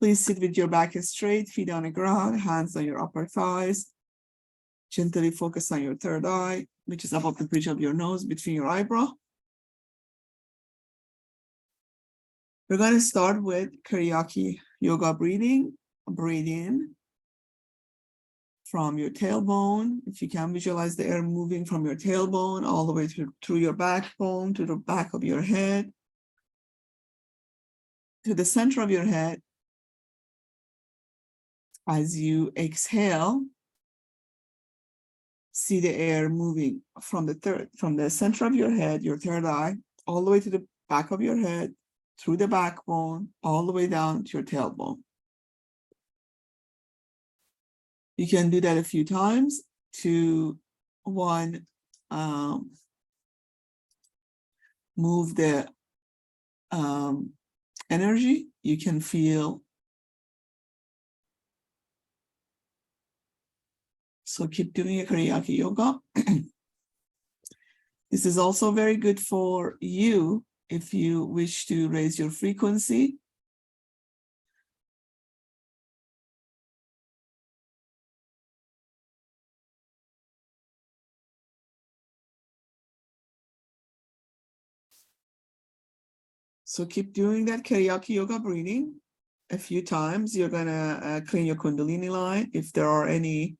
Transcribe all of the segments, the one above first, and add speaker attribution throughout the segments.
Speaker 1: Please sit with your back straight, feet on the ground, hands on your upper thighs. Gently focus on your third eye, which is above the bridge of your nose between your eyebrow. We're going to start with Karyaki yoga breathing. Breathe in from your tailbone. If you can visualize the air moving from your tailbone all the way through your backbone to the back of your head, to the center of your head. As you exhale, see the air moving from the center of your head, your third eye, all the way to the back of your head, through the backbone, all the way down to your tailbone. You can do that a few times to move the energy. You can feel. So keep doing a Karyaki yoga. This is also very good for you if you wish to raise your frequency. So keep doing that Karyaki yoga breathing a few times. You're gonna clean your Kundalini line. If there are any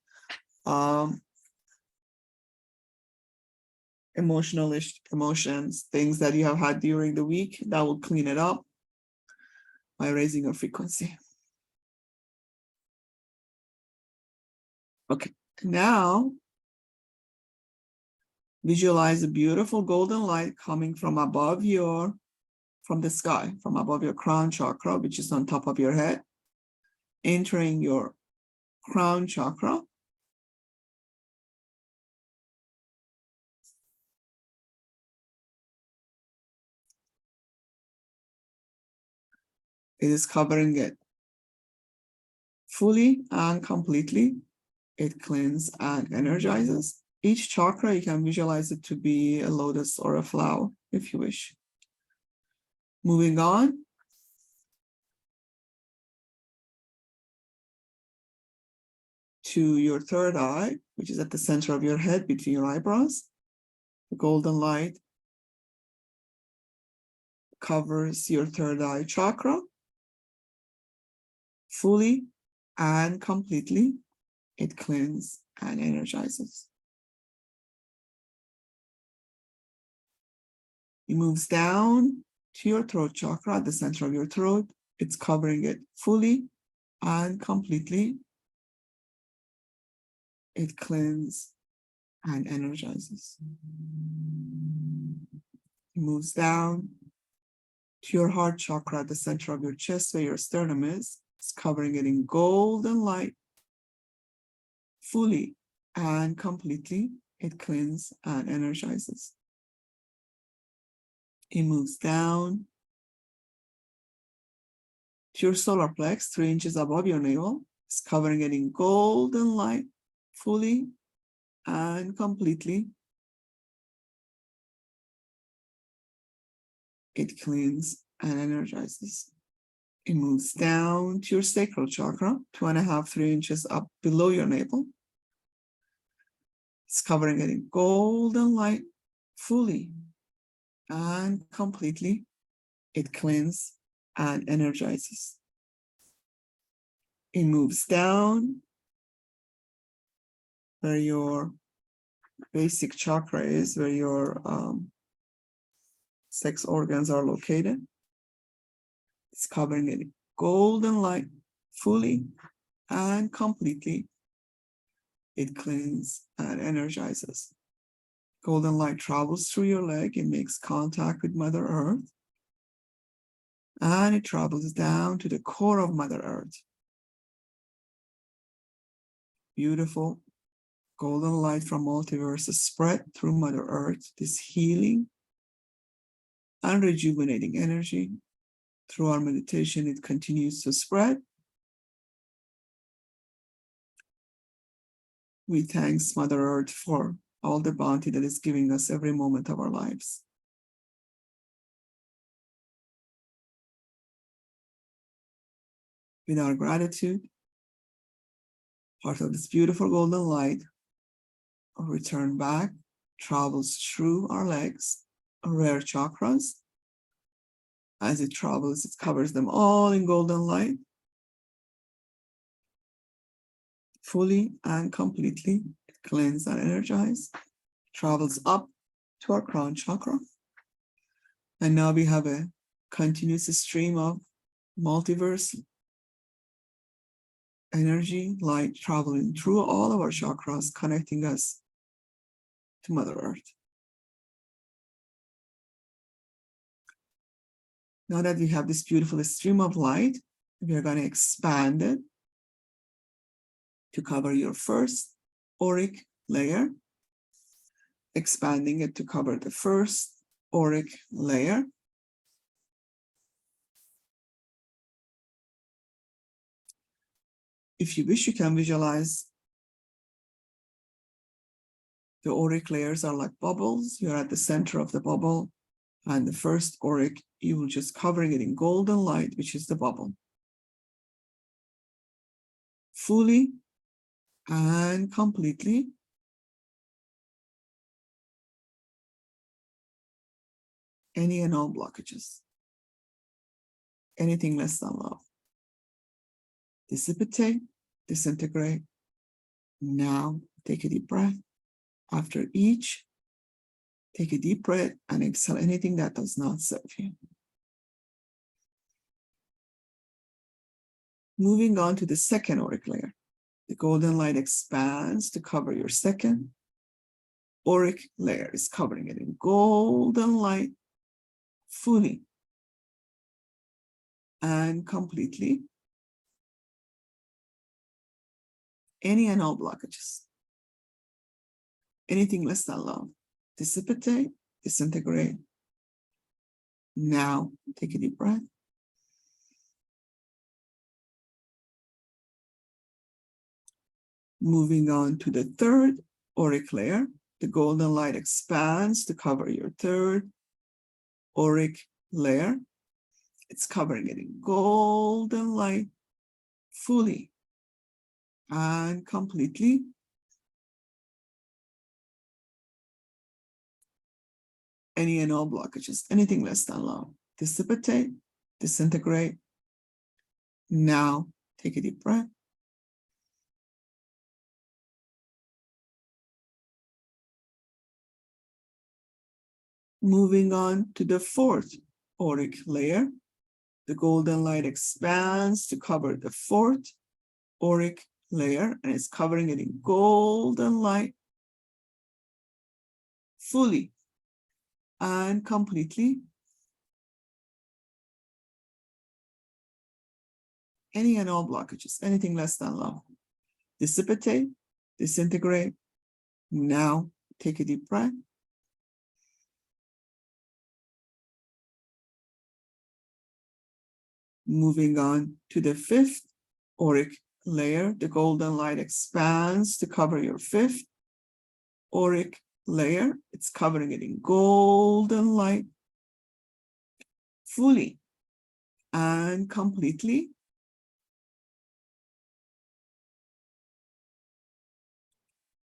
Speaker 1: emotions, things that you have had during the week, that will clean it up by raising your frequency. Okay, now visualize a beautiful golden light coming from the sky, from above your crown chakra, which is on top of your head, entering your crown chakra. It is covering it fully and completely. It cleanses and energizes. Each chakra, you can visualize it to be a lotus or a flower, if you wish. Moving on. To your third eye, which is at the center of your head between your eyebrows. The golden light covers your third eye chakra fully and completely. It cleanses and energizes. It moves down to your throat chakra at the center of your throat. It's covering it fully and completely. It cleanses and energizes. It moves down to your heart chakra at the center of your chest where your sternum is. It's covering it in golden light fully and completely. It cleanses and energizes. It moves down to your solar plex, 3 inches above your navel. It's covering it in golden light fully and completely. It cleans and energizes. It moves down to your sacral chakra, 2.5, 3 inches up below your navel. It's covering it in golden light fully and completely. It cleans and energizes. It moves down where your basic chakra is, where your sex organs are located. It's covering it in golden light fully and completely. It cleans and energizes. Golden light travels through your leg. It makes contact with Mother Earth. And it travels down to the core of Mother Earth. Beautiful golden light from multiverse is spread through Mother Earth. This healing and rejuvenating energy. Through our meditation, it continues to spread. We thank Mother Earth for all the bounty that is giving us every moment of our lives. With our gratitude, part of this beautiful golden light will return back, travels through our legs, our rare chakras. As it travels, it covers them all in golden light, fully and completely. It cleanses and energizes, travels up to our crown chakra. And now we have a continuous stream of multiverse energy, light traveling through all of our chakras, connecting us to Mother Earth. Now that we have this beautiful stream of light, we are going to expand it to cover your first auric layer, expanding it to cover the first auric layer. If you wish, you can visualize the auric layers are like bubbles. You're at the center of the bubble, and the first auric, you will just covering it in golden light, which is the bubble. Fully and completely. Any and all blockages. Anything less than love. Dissipate, disintegrate. Now, take a deep breath. After each, take a deep breath and exhale anything that does not serve you. Moving on to the second auric layer. The golden light expands to cover your second auric layer. Is covering it in golden light, fully and completely. Any and all blockages. Anything less than love. Dissipate, disintegrate. Now, take a deep breath. Moving on to the third auric layer. The golden light expands to cover your third auric layer. It's covering it in golden light, fully and completely. Any and all blockages, anything less than love. Dissipate, disintegrate. Now, take a deep breath. Moving on to the fourth auric layer. The golden light expands to cover the fourth auric layer, and it's covering it in golden light, fully and completely. Any and all blockages, anything less than love. Dissipate, disintegrate. Now, take a deep breath. Moving on to the fifth auric layer, the golden light expands to cover your fifth auric layer. It's covering it in golden light, fully and completely.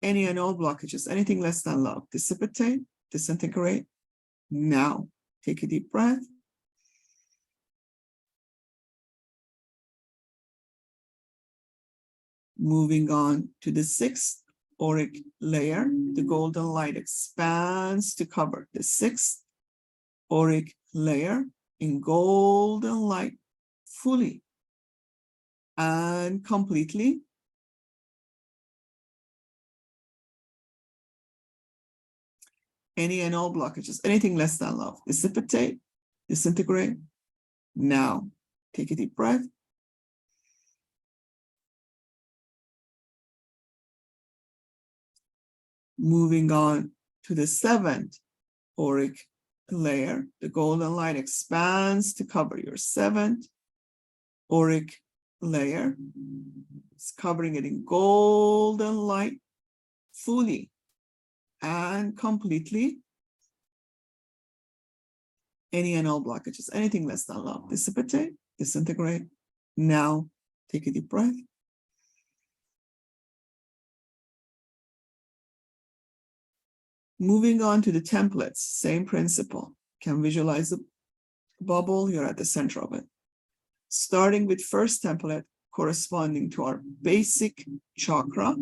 Speaker 1: Any and all blockages, anything less than love. Dissipate, disintegrate. Now, take a deep breath. Moving on to the sixth auric layer, the golden light expands to cover the sixth auric layer in golden light, fully and completely. Any and all blockages, anything less than love. Dissipate, disintegrate. Now, take a deep breath. Moving on to the seventh auric layer, the golden light expands to cover your seventh auric layer. It's covering it in golden light, fully and completely. Any and all blockages, anything less than love. Dissipate, disintegrate. Now, Take a deep breath. Moving on to the templates, same principle. Can visualize the bubble, you're at the center of it. Starting with first template corresponding to our basic chakra.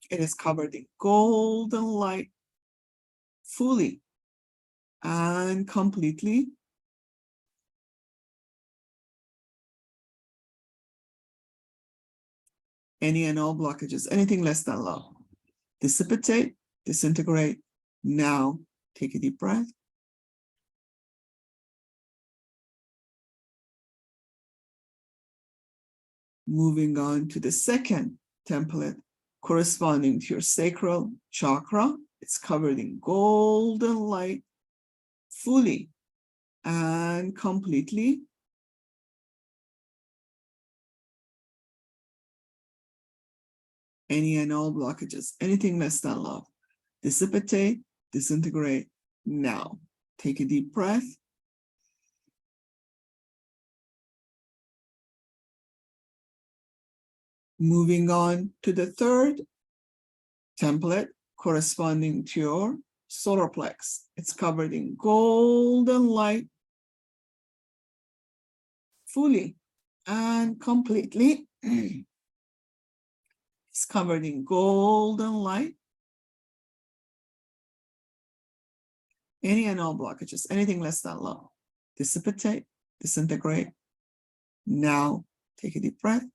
Speaker 1: It is covered in golden light fully and completely. Any and all blockages, anything less than love. Dissipate, disintegrate. Now, take a deep breath. Moving on to the second template corresponding to your sacral chakra. It's covered in golden light fully and completely. Any and all blockages, anything less than love. Dissipate, disintegrate. Now, take a deep breath. Moving on to the third template corresponding to your solar plex. It's covered in golden light fully and completely. It's covered in golden light. Any and all blockages, anything less than love. Dissipate, disintegrate. Now, take a deep breath.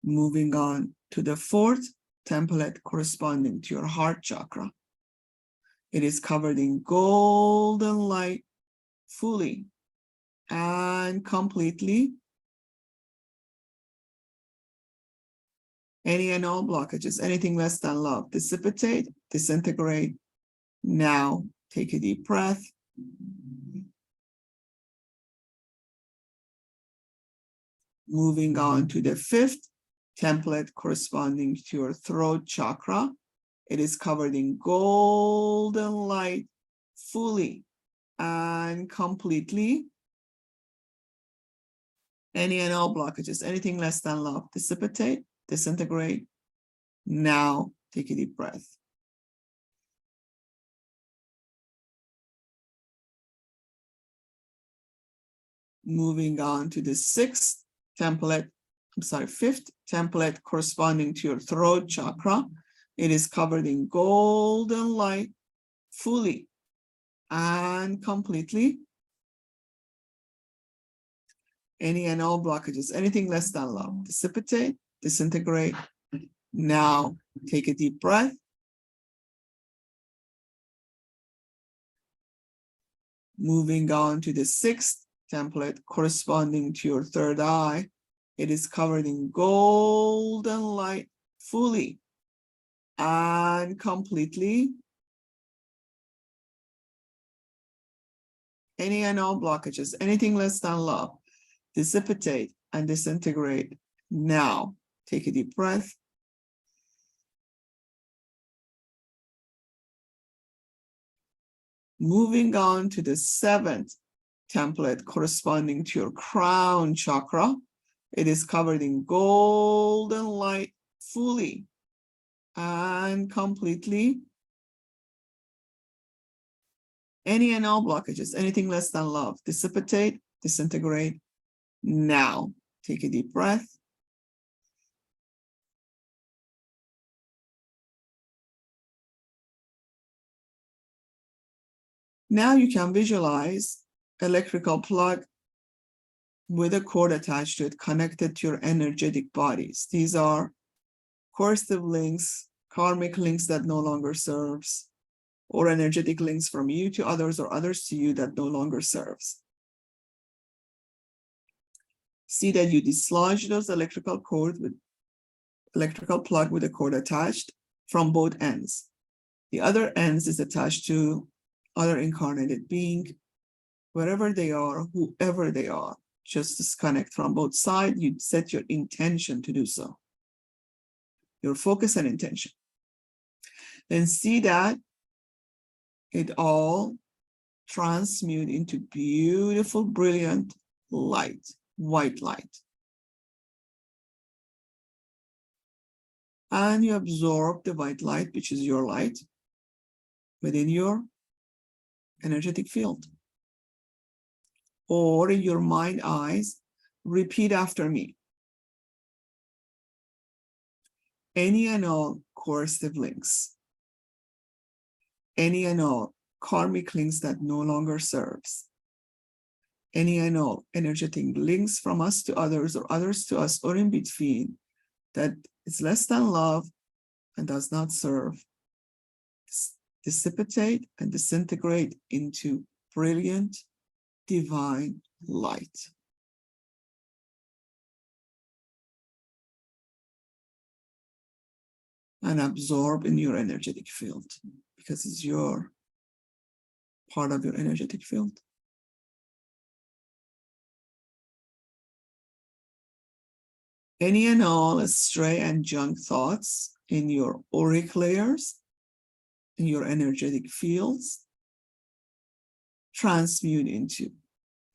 Speaker 1: Moving on to the fourth template corresponding to your heart chakra. It is covered in golden light fully and completely. Any and all blockages, anything less than love. Dissipate, disintegrate. Now, take a deep breath. Moving on to the fifth template corresponding to your throat chakra. It is covered in golden light fully and completely. Any and all blockages, anything less than love. Dissipate, disintegrate. Now, take a deep breath. Moving on to the fifth template corresponding to your throat chakra. It is covered in golden light fully and completely. Any and all blockages, anything less than love. Dissipate, disintegrate. Now, take a deep breath. Moving on to the sixth template corresponding to your third eye. It is covered in golden light fully and completely. Any and all blockages, anything less than love. Dissipate and disintegrate. Now, take a deep breath. Moving on to the seventh template corresponding to your crown chakra. It is covered in golden light fully and completely. Any and all blockages, anything less than love. Dissipate, disintegrate. Now, take a deep breath. Now you can visualize electrical plug with a cord attached to it connected to your energetic bodies. These are coercive links, karmic links that no longer serves, or energetic links from you to others or others to you that no longer serves. See that you dislodge those electrical plug with a cord attached from both ends. The other ends is attached to other incarnated being, wherever they are, whoever they are. Just disconnect from both sides. You set your intention to do so. Your focus and intention. Then see that it all transmute into beautiful, brilliant light, white light. And you absorb the white light, which is your light, within your energetic field. Or in your mind eyes, repeat after me. Any and all coercive links, any and all karmic links that no longer serves, any and all energetic links from us to others or others to us or in between that is less than love and does not serve, dissipate and disintegrate into brilliant divine light. And absorb in your energetic field because it's your part of your energetic field. Any and all stray and junk thoughts in your auric layers, in your energetic fields, transmute into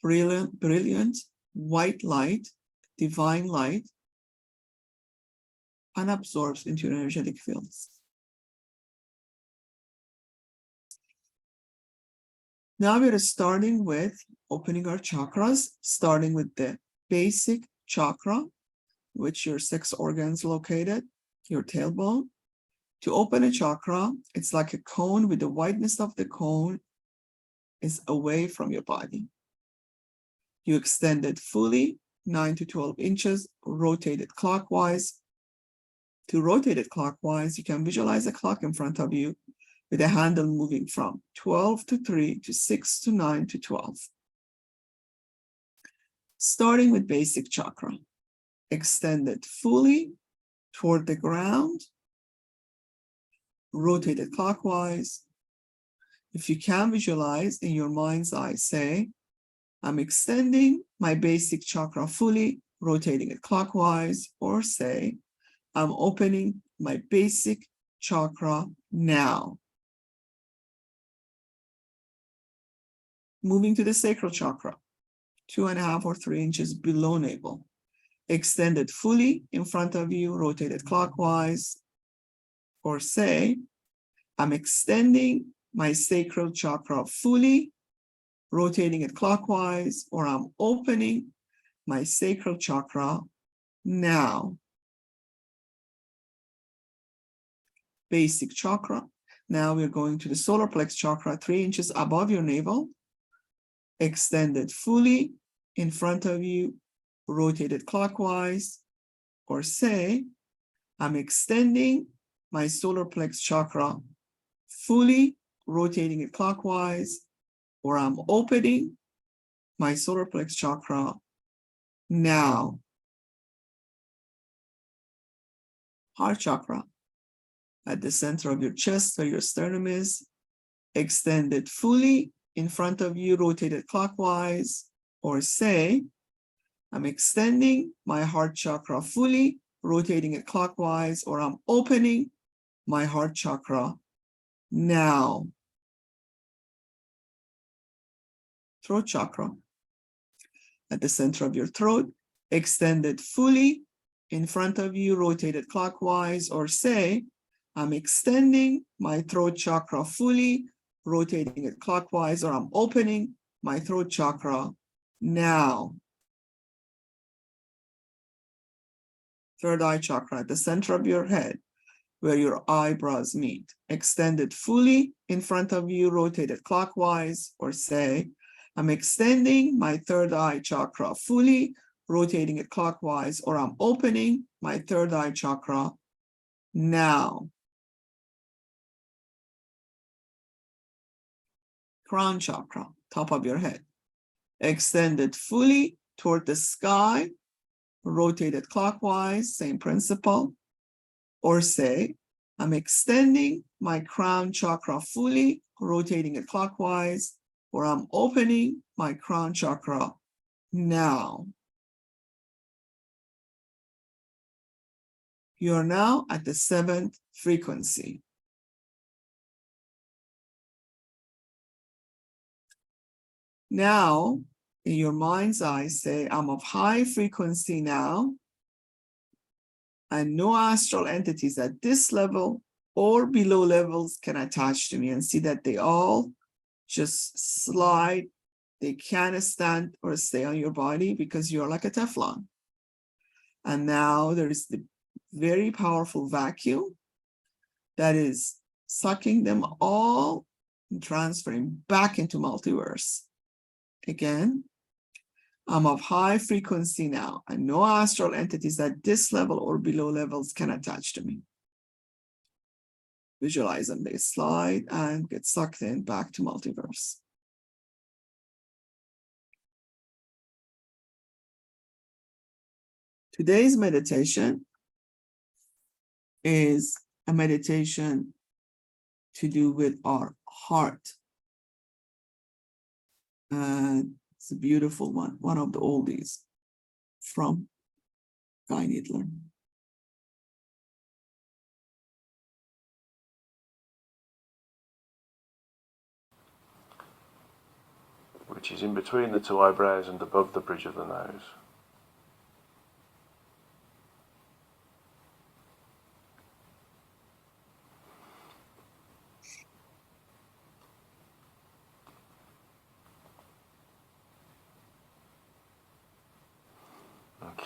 Speaker 1: brilliant white light, divine light, and absorbs into your energetic fields. Now we're starting with opening our chakras, starting with the basic chakra, which your 6 organs located, your tailbone. To open a chakra, it's like a cone with the wideness of the cone is away from your body. You extend it fully, 9 to 12 inches, rotate it clockwise. To rotate it clockwise, you can visualize a clock in front of you with a handle moving from 12 to 3 to 6 to 9 to 12. Starting with basic chakra, extend it fully toward the ground, rotate it clockwise. If you can visualize in your mind's eye, say, I'm extending my basic chakra fully, rotating it clockwise, or say, I'm opening my basic chakra now. Moving to the sacral chakra, 2.5 or 3 inches below navel. Extend it fully in front of you, rotate it clockwise, or say, I'm extending my sacral chakra fully, rotating it clockwise, or I'm opening my sacral chakra now. Basic chakra. Now we're going to the solar plex chakra, 3 inches above your navel. Extend it fully in front of you, rotate it clockwise, or say, I'm extending my solar plex chakra fully, rotating it clockwise, or I'm opening my solar plex chakra now. Heart chakra, at the center of your chest where your sternum is, extend it fully in front of you, rotate it clockwise, or say, I'm extending my heart chakra fully, rotating it clockwise, or I'm opening my heart chakra now. Throat chakra, at the center of your throat, extend it fully in front of you, rotate it clockwise, or say, I'm extending my throat chakra fully, rotating it clockwise, or I'm opening my throat chakra now. Third eye chakra, at the center of your head, where your eyebrows meet. Extend it fully in front of you, rotate it clockwise, or say, I'm extending my third eye chakra fully, rotating it clockwise, or I'm opening my third eye chakra now. Crown chakra, top of your head. Extend it fully toward the sky, rotate it clockwise, same principle, or say, I'm extending my crown chakra fully, rotating it clockwise, or I'm opening my crown chakra now. You are now at the 7th frequency. Now, in your mind's eye, say, I'm of high frequency now, and no astral entities at this level or below levels can attach to me, and see that they all just slide. They can't stand or stay on your body because you're like a Teflon. And now there is the very powerful vacuum that is sucking them all and transferring back into multiverse. Again, I'm of high frequency now, and no astral entities at this level or below levels can attach to me. Visualize them, they slide and get sucked in back to multiverse. Today's meditation is a meditation to do with our heart. And it's a beautiful one of the oldies from Guy Needler.
Speaker 2: Which is in between the two eyebrows and above the bridge of the nose.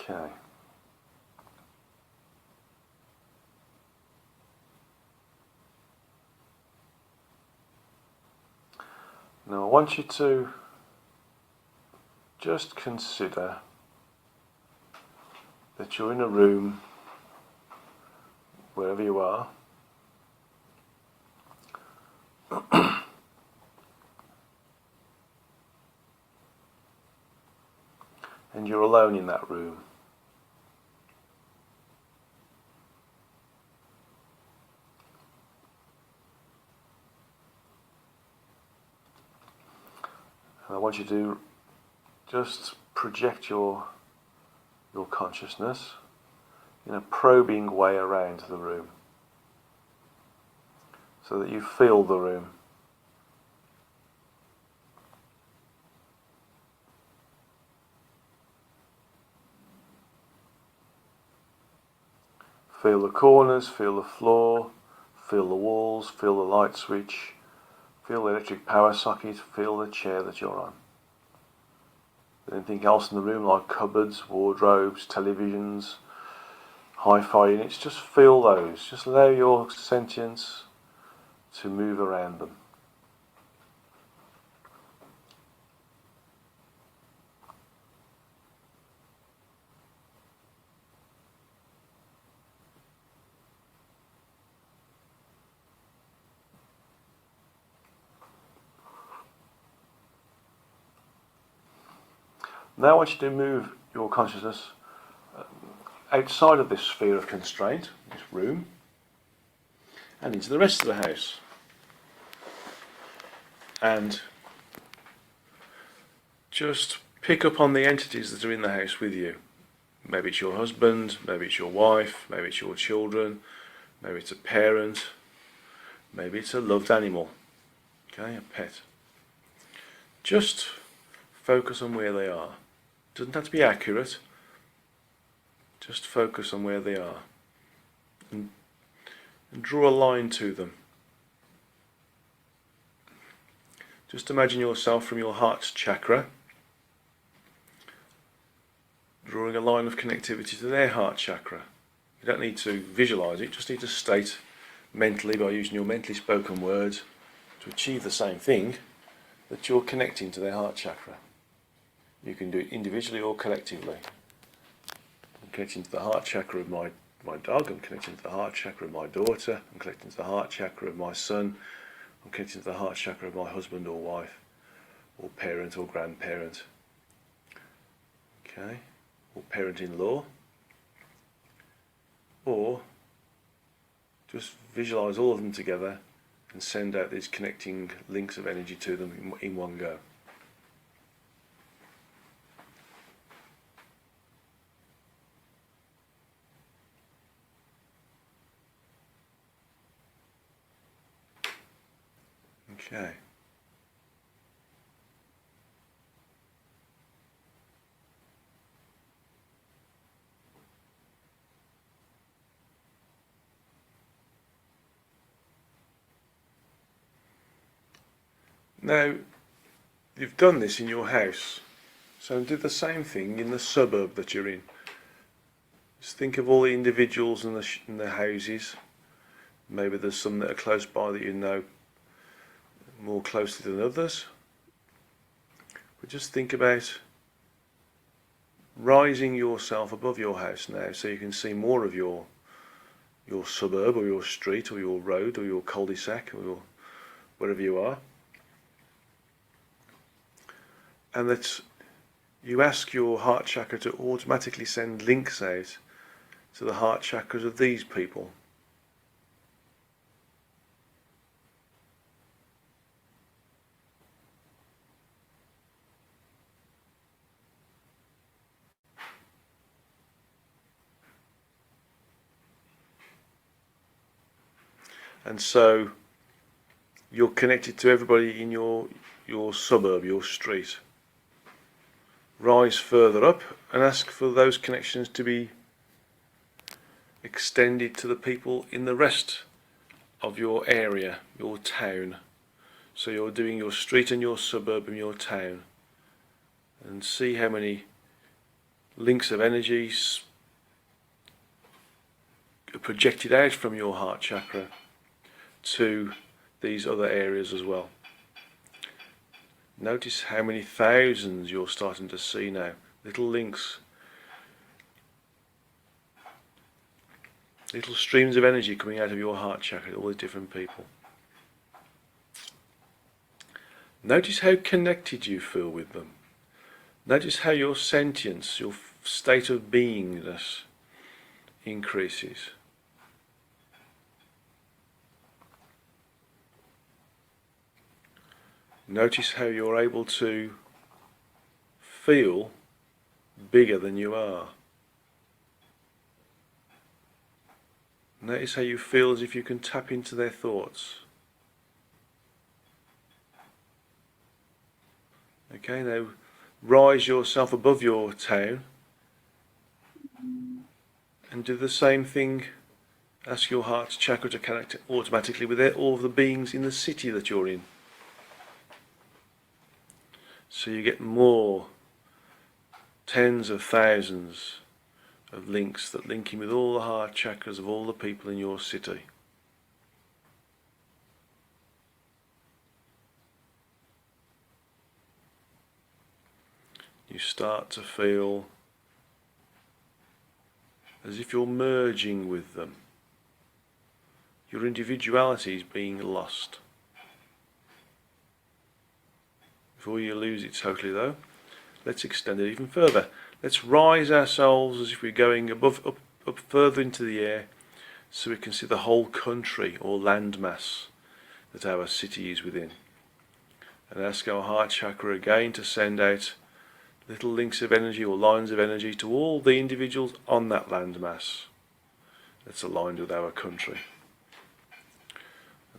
Speaker 2: Okay. Now I want you to just consider that you're in a room, wherever you are, and you're alone in that room. And I want you to just project your consciousness in a probing way around the room, so that you feel the room. Feel the corners, feel the floor, feel the walls, feel the light switch, feel the electric power socket, feel the chair that you're on. Anything else in the room, like cupboards, wardrobes, televisions, hi-fi units, just feel those. Just allow your sentience to move around them. Now I want you to move your consciousness outside of this sphere of constraint, this room, and into the rest of the house. And just pick up on the entities that are in the house with you. Maybe it's your husband, maybe it's your wife, maybe it's your children, maybe it's a parent, maybe it's a loved animal, okay, a pet. Just focus on where they are. Doesn't have to be accurate. Just focus on where they are and draw a line to them. Just imagine yourself from your heart chakra, drawing a line of connectivity to their heart chakra. You don't need to visualize it, just need to state mentally, by using your mentally spoken words, to achieve the same thing, that you're connecting to their heart chakra. You can do it individually or collectively. I'm connecting to the heart chakra of my dog, I'm connecting to the heart chakra of my daughter, I'm connecting to the heart chakra of my son, I'm connecting to the heart chakra of my husband or wife, or parent or grandparent, okay, or parent-in-law, or just visualize all of them together and send out these connecting links of energy to them in one go. Okay. Now, you've done this in your house, so do the same thing in the suburb that you're in. Just think of all the individuals in the houses. Maybe there's some that are close by that you know more closely than others. But just think about rising yourself above your house now, so you can see more of your suburb or your street or your road or your cul-de-sac or wherever you are. And that you ask your heart chakra to automatically send links out to the heart chakras of these people. And so you're connected to everybody in your suburb, your street. Rise further up and ask for those connections to be extended to the people in the rest of your area, your town. So you're doing your street and your suburb and your town, and see how many links of energies are projected out from your heart chakra to these other areas as well. Notice how many thousands you're starting to see now, little links, little streams of energy coming out of your heart chakra, all the different people. Notice how connected you feel with them. Notice how your sentience, your state of beingness increases. Notice how you're able to feel bigger than you are. Notice how you feel as if you can tap into their thoughts. Okay, now rise yourself above your town and do the same thing. Ask your heart chakra to connect automatically with all of the beings in the city that you're in. So you get more, tens of thousands of links that link in with all the heart chakras of all the people in your city. You start to feel as if you're merging with them. Your individuality is being lost. Before you lose it totally though, let's extend it even further. Let's rise ourselves as if we're going up further into the air, so we can see the whole country or landmass that our city is within. And ask our heart chakra again to send out little links of energy or lines of energy to all the individuals on that landmass that's aligned with our country.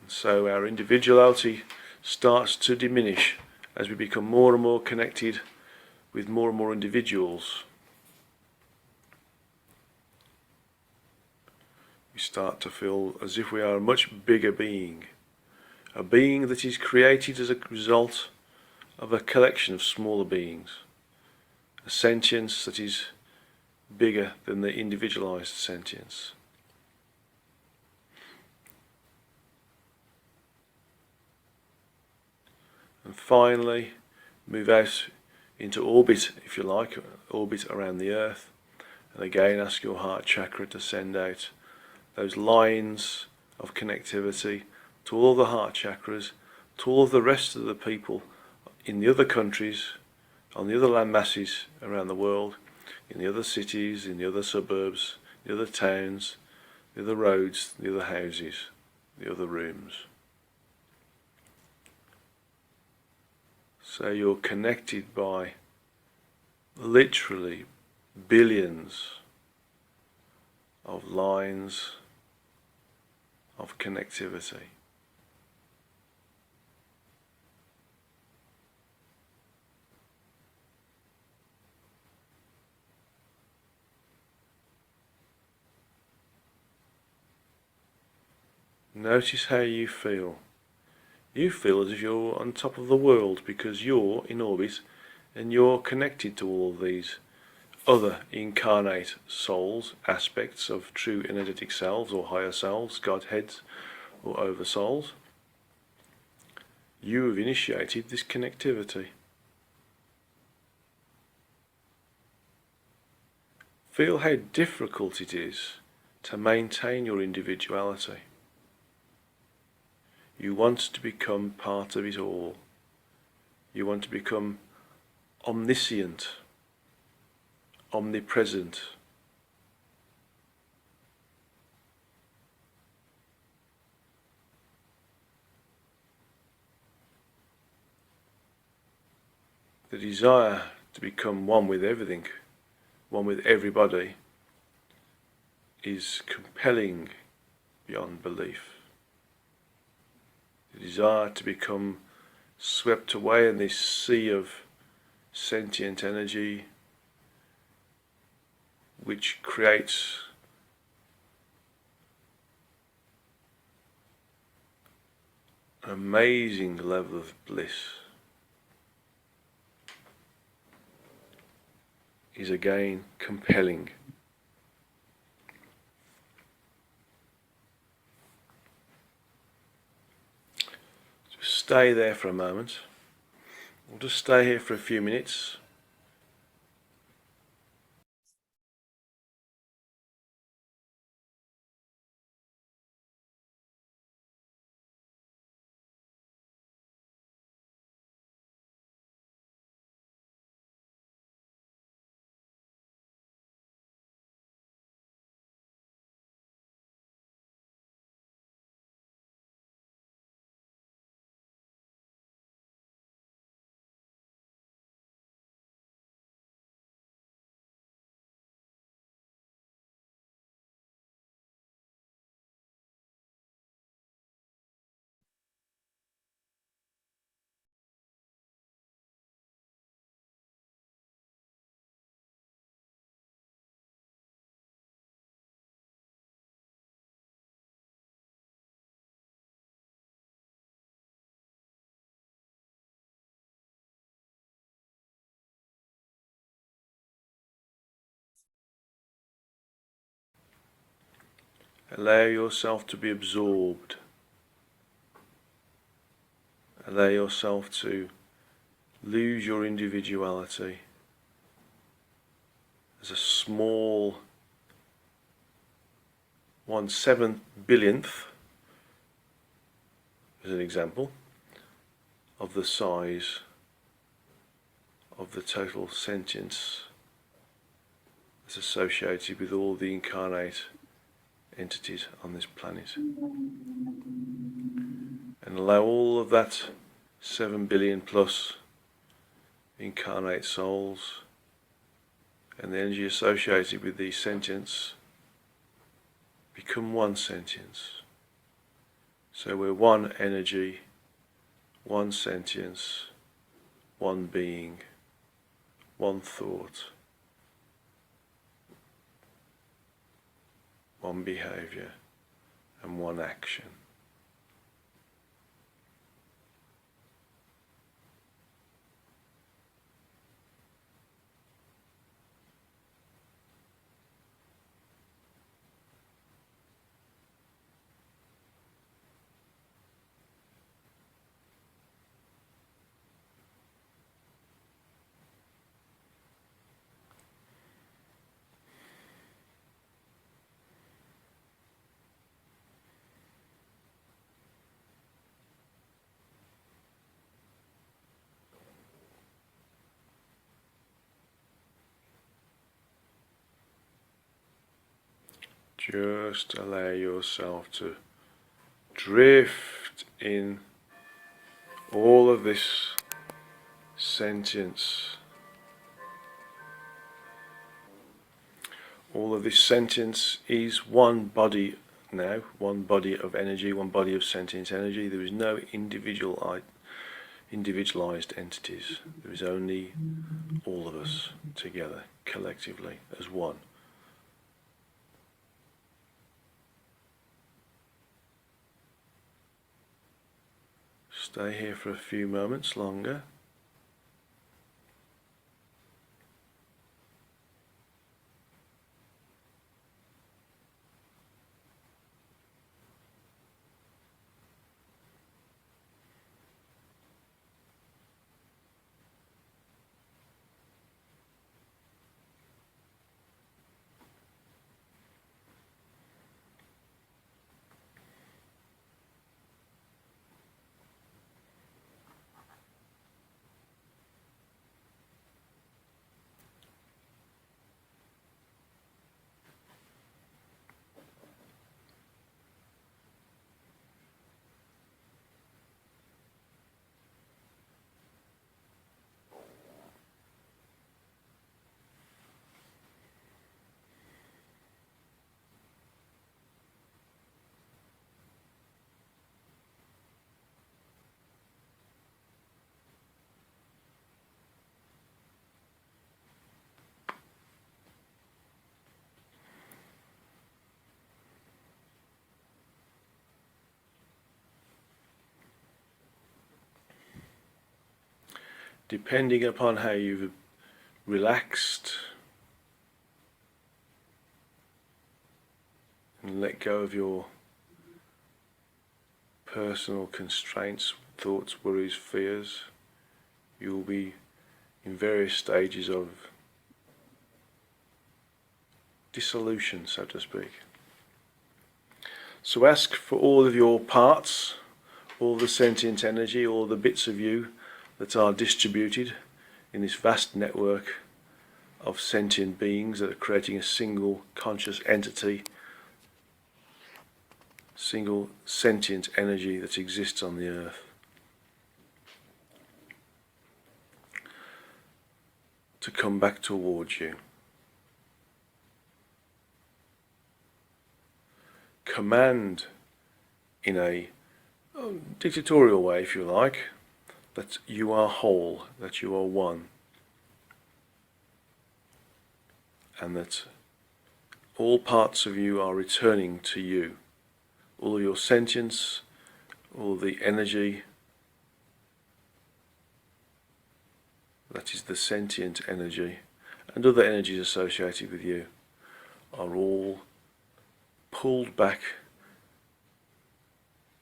Speaker 2: And so our individuality starts to diminish as we become more and more connected with more and more individuals. We start to feel as if we are a much bigger being, a being that is created as a result of a collection of smaller beings, a sentience that is bigger than the individualized sentience. And finally, move out into orbit, if you like, orbit around the earth. And again, ask your heart chakra to send out those lines of connectivity to all the heart chakras, to all of the rest of the people in the other countries, on the other land masses around the world, in the other cities, in the other suburbs, the other towns, the other roads, the other houses, the other rooms. So you're connected by literally billions of lines of connectivity. Notice how you feel. You feel as if you're on top of the world because you're in orbit and you're connected to all of these other incarnate souls, aspects of true energetic selves or higher selves, Godheads or oversouls. You have initiated this connectivity. Feel how difficult it is to maintain your individuality. You want to become part of it all. You want to become omniscient, omnipresent. The desire to become one with everything, one with everybody, is compelling beyond belief. The desire to become swept away in this sea of sentient energy which creates an amazing level of bliss is again compelling. Just stay there for a moment. We'll just stay here for a few minutes. Allow yourself to be absorbed. Allow yourself to lose your individuality as a small 1/7 billionth, as an example, of the size of the total sentience that's associated with all the incarnate entities on this planet. And allow all of that 7 billion plus incarnate souls and the energy associated with these sentience become one sentience. So we're one energy, one sentience, one being, one thought, one behavior, and one action. Just allow yourself to drift in all of this sentience. All of this sentience is one body now, one body of energy, one body of sentient energy. There is no individualized entities. There is only all of us together, collectively, as one. Stay here for a few moments longer. Depending upon how you've relaxed and let go of your personal constraints, thoughts, worries, fears, you will be in various stages of dissolution, so to speak. So ask for all of your parts, all the sentient energy, all the bits of you that are distributed in this vast network of sentient beings that are creating a single conscious entity, single sentient energy that exists on the earth, to come back towards you. Command in a dictatorial way, if you like, that you are whole, that you are one, and that all parts of you are returning to you. All of your sentience, all the energy, that is the sentient energy, and other energies associated with you, are all pulled back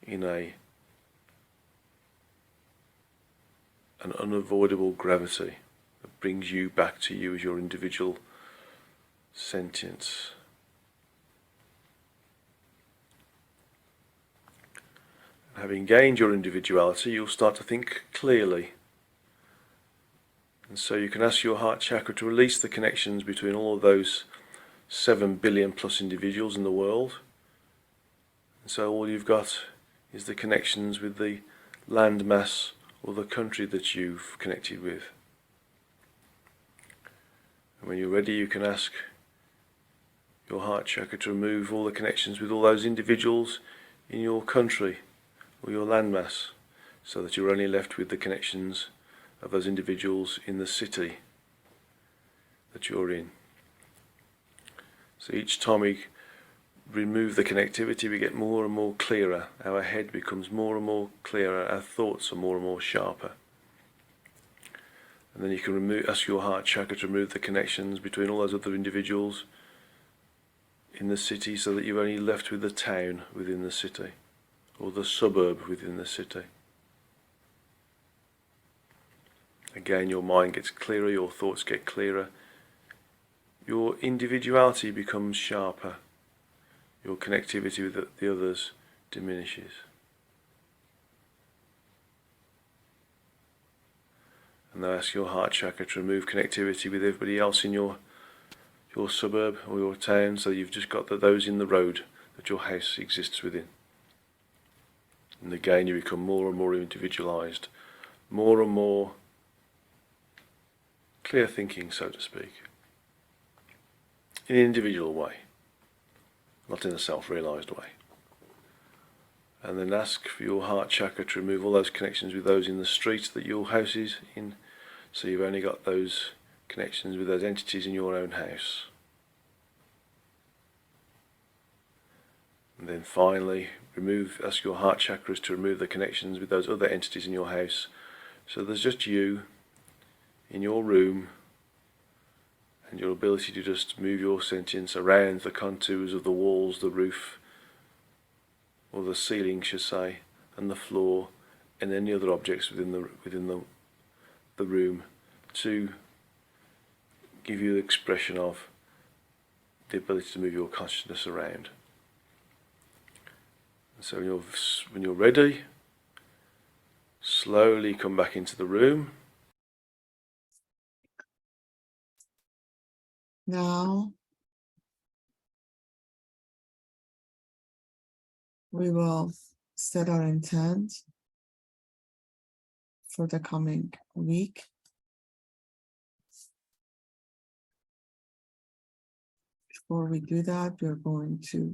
Speaker 2: in an unavoidable gravity that brings you back to you as your individual sentience. And having gained your individuality, you'll start to think clearly. And so you can ask your heart chakra to release the connections between all of those 7 billion plus individuals in the world. And so all you've got is the connections with the land mass or the country that you've connected with. And when you're ready, you can ask your heart chakra to remove all the connections with all those individuals in your country or your landmass, so that you're only left with the connections of those individuals in the city that you're in. So each time we remove the connectivity, we get more and more clearer. Our head becomes more and more clearer. Our thoughts are more and more sharper. And then you can ask your heart chakra to remove the connections between all those other individuals in the city, so that you're only left with the town within the city, or the suburb within the city. Again, your mind gets clearer, your thoughts get clearer, your individuality becomes sharper, your connectivity with the others diminishes. And now ask your heart chakra to remove connectivity with everybody else in your suburb or your town, so you've just got those in the road that your house exists within. And again, you become more and more individualized, more and more clear thinking, so to speak, in an individual way, not in a self-realized way. And then ask for your heart chakra to remove all those connections with those in the street that your house is in, so you've only got those connections with those entities in your own house. And then finally, ask your heart chakras to remove the connections with those other entities in your house. So there's just you in your room, and your ability to just move your sentience around the contours of the walls, the roof, or the ceiling, should say, and the floor, and any other objects within the room, to give you the expression of the ability to move your consciousness around. And so when you're ready, slowly come back into the room.
Speaker 1: Now we will set our intent for the coming week. Before we do that, we're going to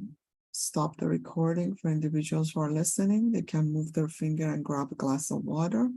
Speaker 1: stop the recording. For individuals who are listening, they can move their finger and grab a glass of water.